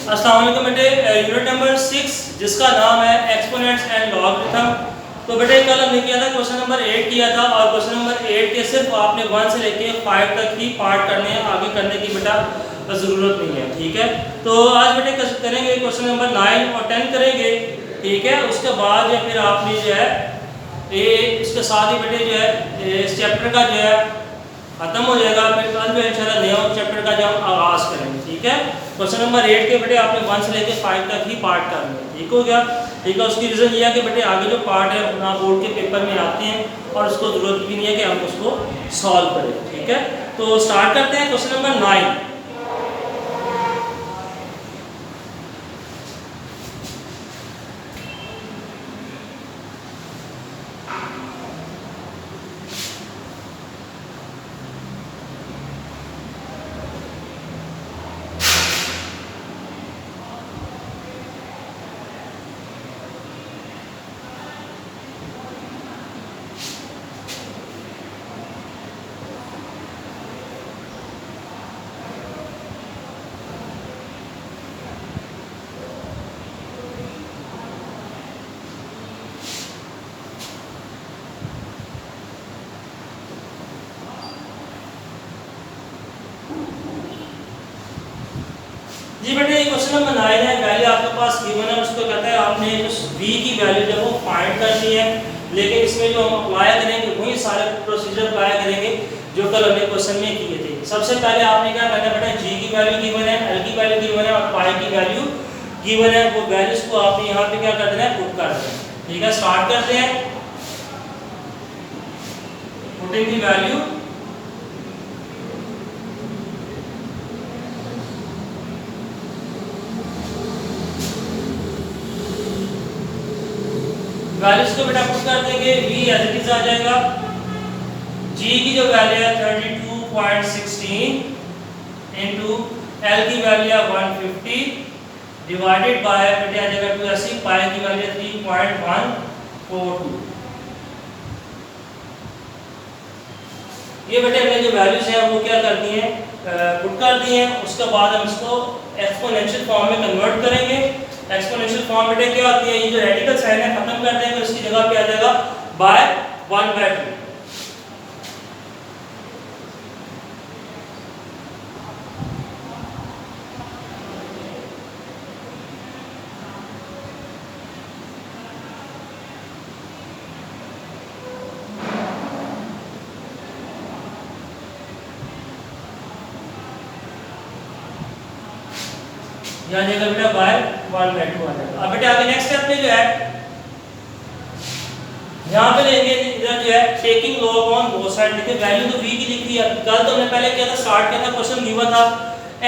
अस्सलाम वालेकुम बेटे, यूनिट नंबर 6 जिसका नाम है एक्सपोनेंट्स एंड लॉगरिथम। तो बेटे कल हमने किया था क्वेश्चन नंबर 8 किया था, और क्वेश्चन नंबर 8 के सिर्फ आपने 1 से लेके 5 तक ही पार्ट करने हैं, आगे करने की बेटा ज़रूरत नहीं है। ठीक है, तो आज बेटे करेंगे क्वेश्चन नंबर 9 और 10 करेंगे। ठीक है, उसके बाद जो फिर आपने जो है इसके साथ ही बेटे जो है इस चैप्टर का जो है खत्म हो जाएगा। फिर कल जो इंशाल्लाह नया चैप्टर का जो हम आगाज़ करेंगे। ठीक है, क्वेश्चन नंबर 8 के बेटे आपने 1 से लेकर 5 तक ही पार्ट करने हैं। ठीक हो गया। ठीक है, उसकी रीज़न ये है कि बेटे आगे जो पार्ट है ना बोर्ड के पेपर में आते हैं और उसको ज़रूरत भी नहीं है कि हम उसको सॉल्व करें। ठीक है, तो स्टार्ट करते हैं क्वेश्चन नंबर 9। जी बेटे ये क्वेश्चन नंबर 9 है। वैल्यू आपके पास गिवन है, उसको कहता है आपने v की वैल्यू जो वो फाइंड करनी है। लेकिन इसमें जो हम अप्लाई करेंगे वही सारे प्रोसीजर अप्लाई करेंगे जो कल हमने क्वेश्चन में किए थे। सबसे पहले आपने क्या करना है बेटा, g की वैल्यू गिवन है, l की वैल्यू गिवन है और पाई की वैल्यू गिवन है। वो वैल्यूज को आपने यहाँ पे क्या कर देना है, पुट कर देना है। ठीक है, स्टार्ट करते हैं। पुटिंग दी वैल्यू वैल्यूज को बेटा पुट कर देंगे। v एज इट इज आ जाएगा। g की जो वैल्यू है 32.16 इनटू l की वैल्यू है 150 डिवाइडेड बाय बेटा आ जाएगा 280। पाई की वैल्यू है 3.142। ये बेटे हमने जो वैल्यूज है वो क्या कर दी है, पुट कर दी है। उसके बाद हम इसको एक्सपोनेंशियल फॉर्म में कन्वर्ट करेंगे। एक्सपोनेंशियल फॉर्म बेटे क्या होती है, ये जो रेडिकल साइन है खत्म कर देंगे, उसकी जगह पे आ जाएगा बाय 1/2। यहाँ जाएगा बेटा बाय 1/2 आ जाएगा। अब बेटा आगे नेक्स्ट स्टेप में जो है यहाँ पे लेंगे इधर जो है taking log on both side. देखिए वैल्यू तो v की लिख दी है। कल तो हमने पहले किया था, स्टार्ट किया था, क्वेश्चन गिवन था,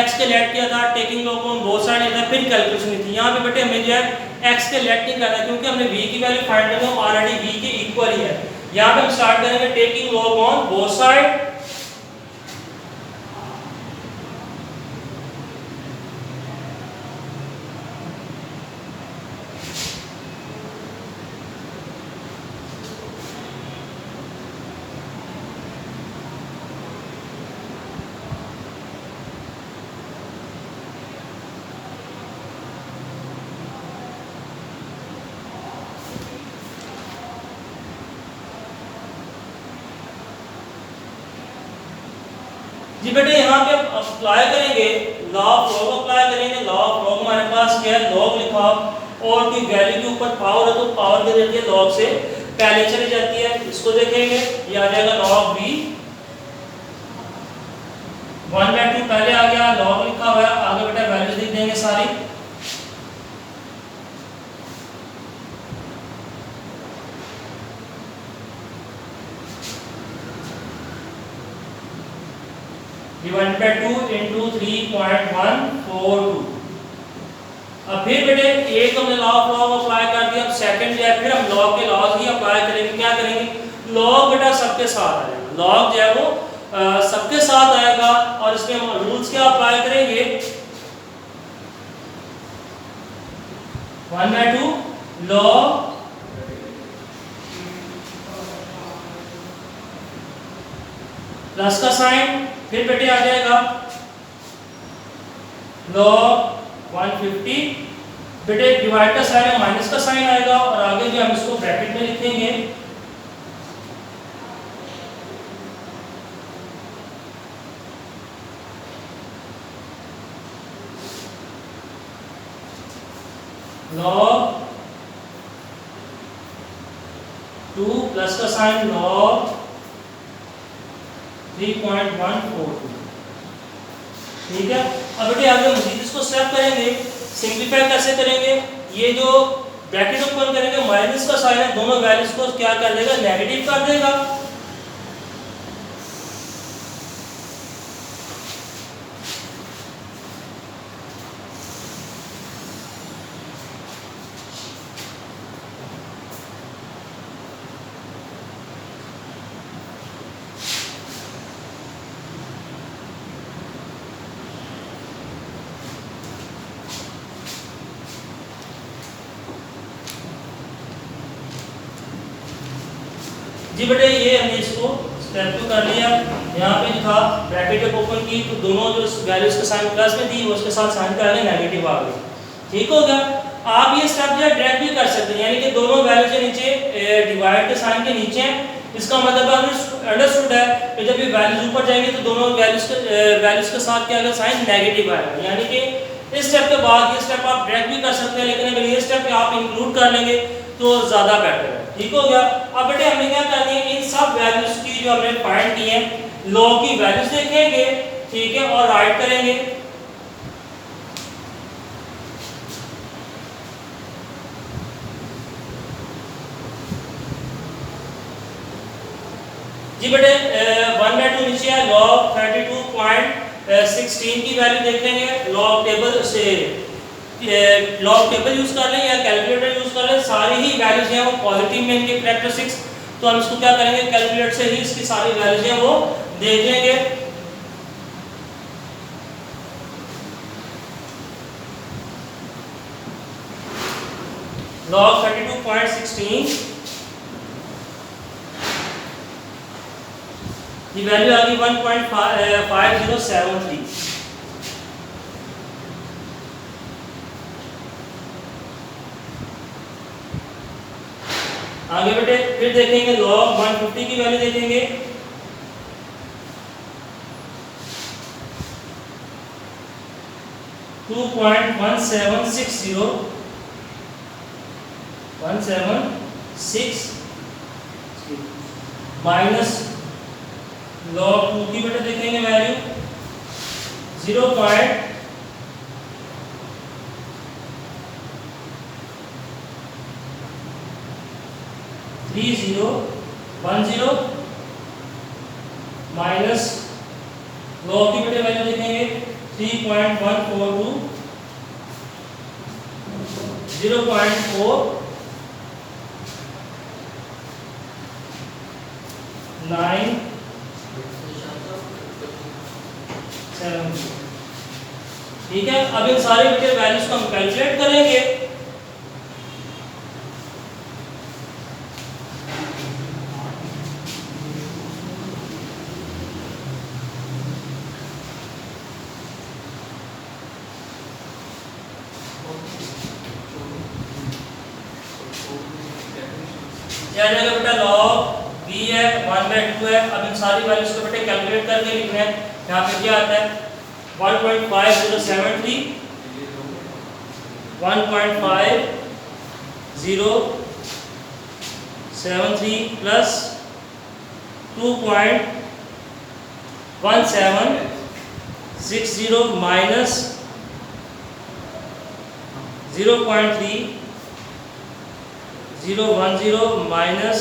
x के लेट किया था, taking log on both side लिया था, फिर कैलकुलेशन थी। यहाँ पे बेटे हमें जो है x के लेट नहीं करना, क्योंकि हमने v की वैल्यू फाइंड करनी है, ऑलरेडी v के इक्वल ही है। यहाँ पे हम स्टार्ट करेंगे taking log on both side. जी बेटे यहाँ पे अप्लाई करेंगे लॉ ऑफ लॉग अप्लाई करेंगे। लॉ ऑफ लॉग हमारे पास क्या है, लॉग लिखा और की वैल्यू के ऊपर पावर है तो पावर क्या जाती है, लॉग से पहले चली जाती है। इसको देखेंगे, ये आ जाएगा लॉग v 1/2 पहले आ गया, लॉग लिखा हुआ है, आगे बेटा वैल्यूज लिख देंगे सारी। Divide by 2 into 3.142। अब फिर बेटे एक हमने लॉ ऑफ लॉग अप्लाई कर दिया। अब सेकंड जो है फिर हम लॉग के लॉज ही अप्लाई करेंगे। क्या करेंगे, लॉग बेटा सबके साथ आएगा, लॉग जो है वो सबके साथ आएगा और इसमें हम रूल्स क्या अप्लाई करेंगे, 1/2 लॉग प्लस का साइन, फिर बेटे आ जाएगा log 150। बेटे डिवाइड का साइन है, माइनस का साइन आएगा और आगे जो हम इसको ब्रैकेट में लिखेंगे log 2 प्लस का साइन log 3.142। ठीक है। अब बेटे आगे मजीद इसको स्टेप करेंगे, सिंपलीफाई कैसे करेंगे। ये जो ब्रैकेट ओपन करेंगे, माइनस का साइन है, दोनों वैल्यूज को क्या कर देगा, नेगेटिव कर देगा। जी बेटे ये हमने इसको स्टेप टू कर लिया। यहाँ पे जो था ब्रैकेट जब ओपन की तो दोनों जो वैल्यूज का साइन प्लस में दी, उसके साथ साइन क्या आ गया, नेगेटिव आ गया। ठीक हो गया। आप ये स्टेप जो है डायरेक्ट भी कर सकते हैं, यानी कि दोनों वैल्यूज के नीचे डिवाइड के साइन के नीचे हैं। इसका मतलब अंडरस्टूड है कि जब ये वैल्यूज ऊपर जाएंगे तो दोनों वैल्यूज के साथ क्या आएगा, साइन नेगेटिव आएगा। यानी कि इस स्टेप के बाद ये स्टेप आप डायरेक्ट भी कर सकते हैं, लेकिन अगर ये स्टेप आप इंक्लूड कर लेंगे तो ज़्यादा बेटर है। ठीक हो गया। अब बेटे हमने क्या करनी है, इन सब वैल्यूज की जो हमने फाइंड की है, लॉग की वैल्यूज देखेंगे, ठीक है, और राइट करेंगे। जी बेटे 1/2 नीचे है, log 32.16 की वैल्यू देखेंगे। लॉग टेबल से लॉग टेबल यूज कर लें या कैलकुलेटर यूज कर लें, सारी ही वैल्यूज हैं वो पॉजिटिव में इनके कैरेक्टरिस्टिक्स। तो हम इसको क्या करेंगे, कैलकुलेटर से ही इसकी सारी वैल्यूज हैं वो देख लेंगे। log 32.16 की वैल्यू आ गई 1.5073। आगे बेटे फिर देखेंगे log 150 की वैल्यू देखेंगे। टू 1760 माइनस log 2 की बेटे देखेंगे वैल्यू 0.30 माइनस log की बेटे वैल्यू देखेंगे 3.142 0.497। ठीक है। अब इन सारे बेटे वैल्यूज को हम कैलकुलेट करेंगे। जाएगा बेटा log b है 1/2 है। अब इन सारी वैल्यूज को बेटे कैलकुलेट करके लिखना है। यहाँ पे क्या आता है 1.5073 प्लस 2.1760 माइनस 0.3010 माइनस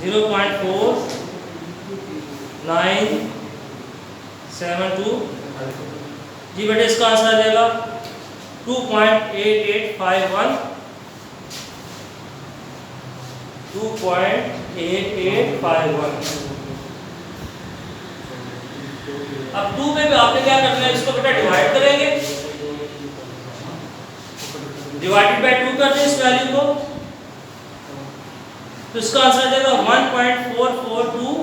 0.4972। जी बेटे इसका आंसर आ जाएगा 2.8851। 2.8851। अब 2 पे भी आपने क्या करना है, इसको बेटा डिवाइड करेंगे। डिवाइडेड बाय 2 कर दें इस वैल्यू को, तो इसका आंसर आ जाएगा 1.4425।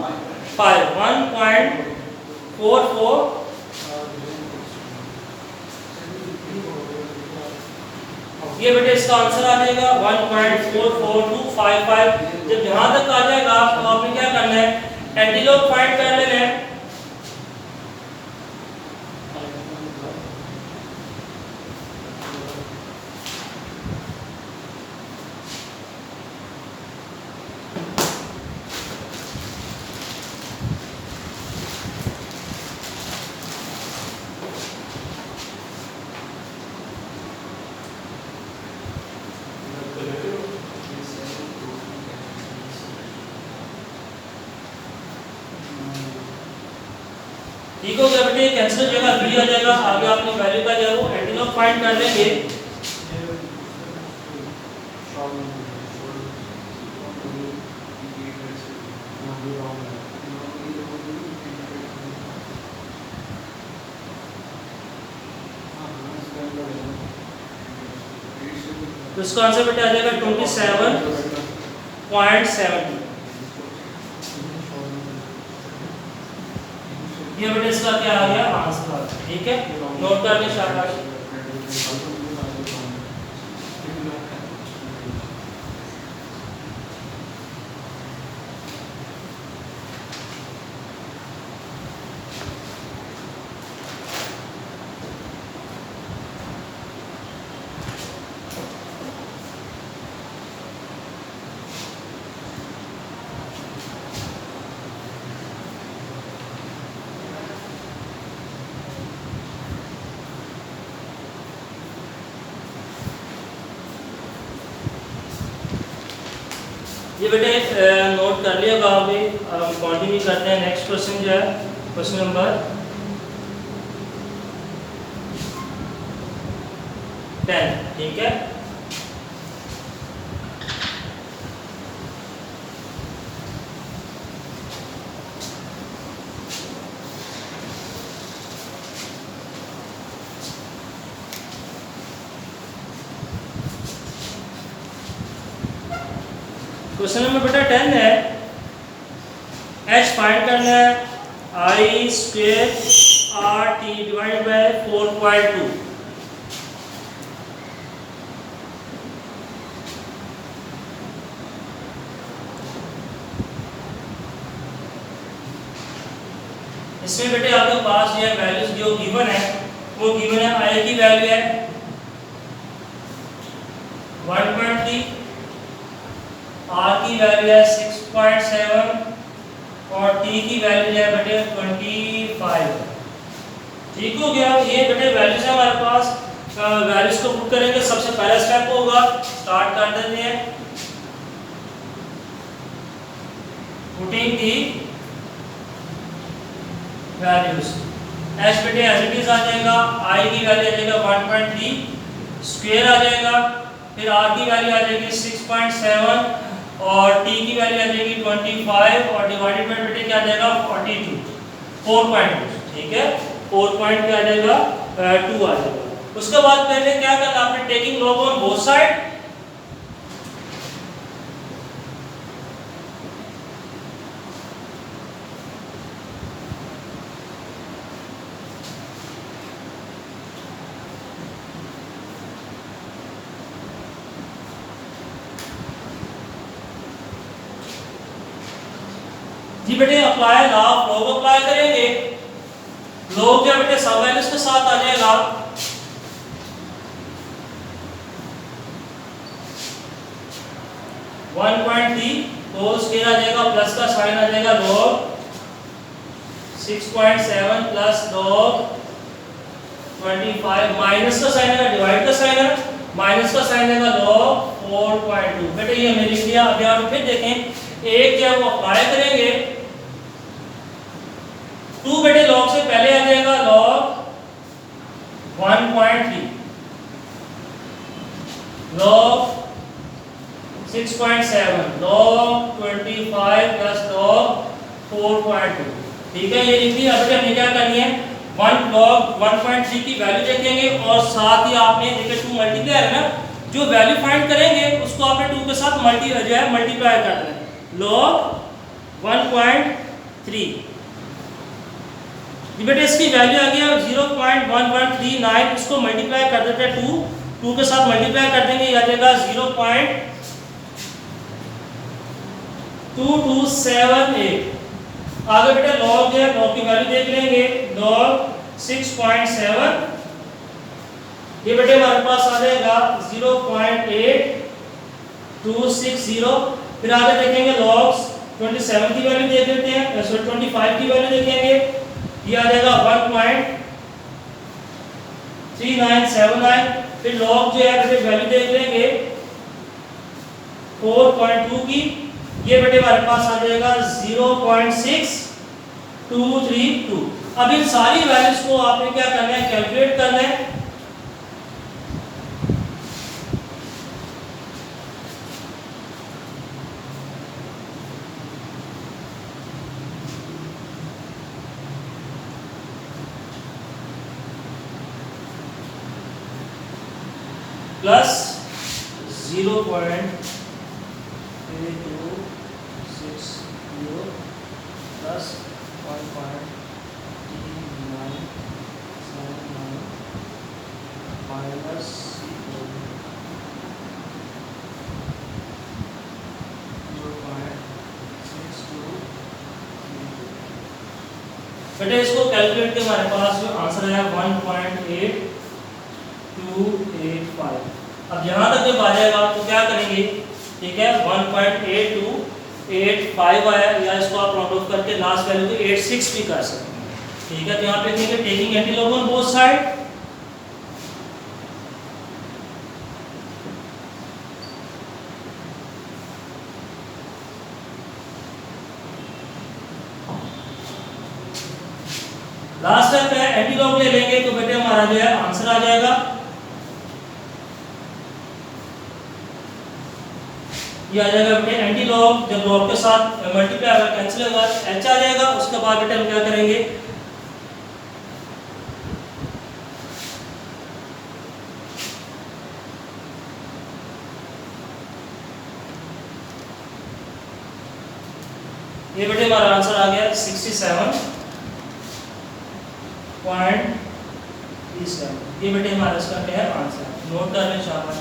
ये बेटे इसका आंसर आ जाएगा 1.44255। जब यहाँ तक आ जाएगा तो आपने क्या करना है, एंटीलॉग फाइंड कर लेना है। ठीक हो गया बेटे, कैंसिल हो जाएगा, बी आ जाएगा। आगे आपने वैल्यू का जो है वो एंटीलॉग फाइंड कर लेंगे। तो इसका आंसर बेटे आ जाएगा 27.70। ये बेटे इसका क्या आ गया आंसर। ठीक है, नोट कर ले शाबाश। ये बेटे नोट कर लिया होगा अभी। हम कंटिन्यू करते हैं। नेक्स्ट क्वेश्चन जो है क्वेश्चन नंबर 10। ठीक है, क्वेश्चन नंबर बेटा 10 है। h फाइंड करना है, I square R T divide by 4.2। इसमें बेटे आपके पास ये वैल्यूज जो गिवन है वो गिवन है। आई की वैल्यू है 1.3, आर की वैल्यू है 6.7 और टी की वैल्यू है बेटे 25। ठीक हो गया। ये बेटे वैल्यूज है हमारे पास। वैल्यूज को पुट करेंगे। सबसे पहला स्टेप होगा, स्टार्ट कर देते हैं पुटिंग दी वैल्यूज। एच बेटे एज इट इज आ जाएगा। आई की वैल्यू आ जाएगा 1.3 स्क्वायर आ जाएगा। फिर आर की वैल्यू आ जाएगी 6.7 और टी की वैल्यू आ जाएगी 25 और डिवाइडेड बाय बेटे क्या आ जाएगा 42 4.2। ठीक है, 4 पॉइंट क्या आ जाएगा 2 आ जाएगा। उसके बाद पहले क्या करना आपने, taking log on both side. जी बेटे apply law of log apply करेंगे। लॉग जो बेटे सब वैल्यूज के साथ आ जाएगा। One point three whole square आ जाएगा, प्लस का साइन आ जाएगा लॉग 6.7 प्लस लॉग 25 माइनस का साइन आएगा, डिवाइड का साइन है, माइनस का साइन आएगा लॉग 4.2। बेटे ये हमने लिख दिया। अभी आप फिर देखें एक जो है वो अप्लाई करेंगे। 2 बेटे लॉग से पहले आ जाएगा log 1.3 log 6.7 log 25 plus log 4.2। ठीक है, ये लिख दिया। अब हमें क्या करनी है, 1 लॉग 1.3 की वैल्यू देखेंगे और साथ ही आपने देखिए 2 मल्टीप्लाई है ना, जो वैल्यू फाइंड करेंगे उसको आपने 2 के साथ मल्टीप्लाई कर देना है। लॉग 1.3 बेटे इसकी वैल्यू आ गया 0.1139। इसको मल्टीप्लाई कर देते हैं 2 2 के साथ मल्टीप्लाई कर देंगे, ये आ जाएगा 0.2278। आगे बेटा लॉग जो है, लॉग की वैल्यू देख लेंगे, लॉग 6.7, ये बेटे हमारे पास आ जाएगा 0.8260। फिर आगे देखेंगे लॉग्स 27 की वैल्यू देख लेते हैं, 25 की वैल्यू देखेंगे, ये आ जाएगा 1.3979। फिर लॉग जो है बेटे वैल्यू देख लेंगे 4.2 की, ये बेटे हमारे पास आ जाएगा 0.6232। अब इन सारी वैल्यूज को आपने क्या करना है, कैलकुलेट करना है। Plus 0.8260 plus 1.3979 minus 0.62। बेटे इसको कैलकुलेट के हमारे पास जो आंसर है 1.8285। अब यहाँ तक जब आ जाएगा तो क्या करेंगे, ठीक है, 1.8285 आया, या इसको आप राउंड ऑफ करके लास्ट वैल्यू को 86 भी कर सकते हैं, ठीक है। तो यहाँ पे लिखेंगे taking antilog on both side, last step है एंटीलॉग ले लेंगे तो बेटे हमारा जो है आंसर आ जाएगा, ये आ जाएगा बेटे एंटीलॉग। जब लॉग के साथ मल्टीप्लाई अगर कैंसिल होगा एच आ जाएगा। उसके बाद बेटे हम क्या करेंगे, ये बेटे हमारा आंसर आ गया 67.37। ये बेटे हमारा इसका क्या है आंसर, नोट कर लें शाबाश।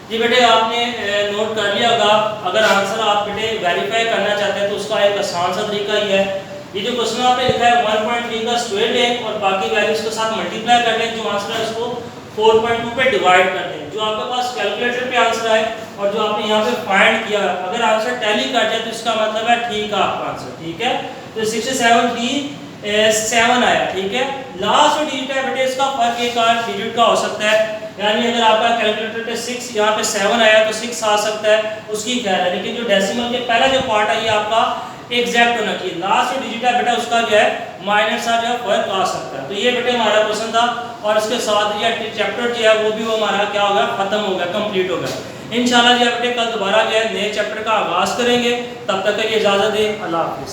जी बेटे आपने नोट कर लिया होगा। अगर आंसर आप बेटे वेरीफाई करना चाहते हैं तो उसका एक आसान सा तरीका ही है, ये जो क्वेश्चन आपने लिखा है 1.3 का स्क्वायर लें और बाकी वैल्यूज के साथ मल्टीप्लाई कर लें, जो आंसर है उसको 4.2 पे डिवाइड कर दें। जो आपके पास कैलकुलेटर पे आंसर आए और जो आपने यहाँ पे फाइंड किया, अगर आंसर टैली कर जाए तो इसका मतलब है ठीक है आपका आंसर, ठीक है। तो 67 आया, ठीक है। लास्ट जो डिजिट है बेटे इसका फर्क एक डिजिट का हो सकता है, यानी अगर आपका कैलकुलेटर पे 6 यहाँ पे 7 आया तो 6 आ सकता है, उसकी खैर है। लेकिन जो डेसिमल के पहला जो पार्ट है ये आपका एग्जैक्ट होना चाहिए। लास्ट जो डिजिट है बेटा उसका जो है माइनर सा जो है फर्क आ सकता है। तो ये बेटे हमारा क्वेश्चन था और इसके साथ ये चैप्टर जो है वो भी वो हमारा क्या होगा, खत्म हो गया, कंप्लीट हो गया। इंशाल्लाह जो बेटे कल दोबारा जो है नए चैप्टर का आगाज करेंगे। तब तक के लिए इजाजत दें, अल्लाह हाफिज़।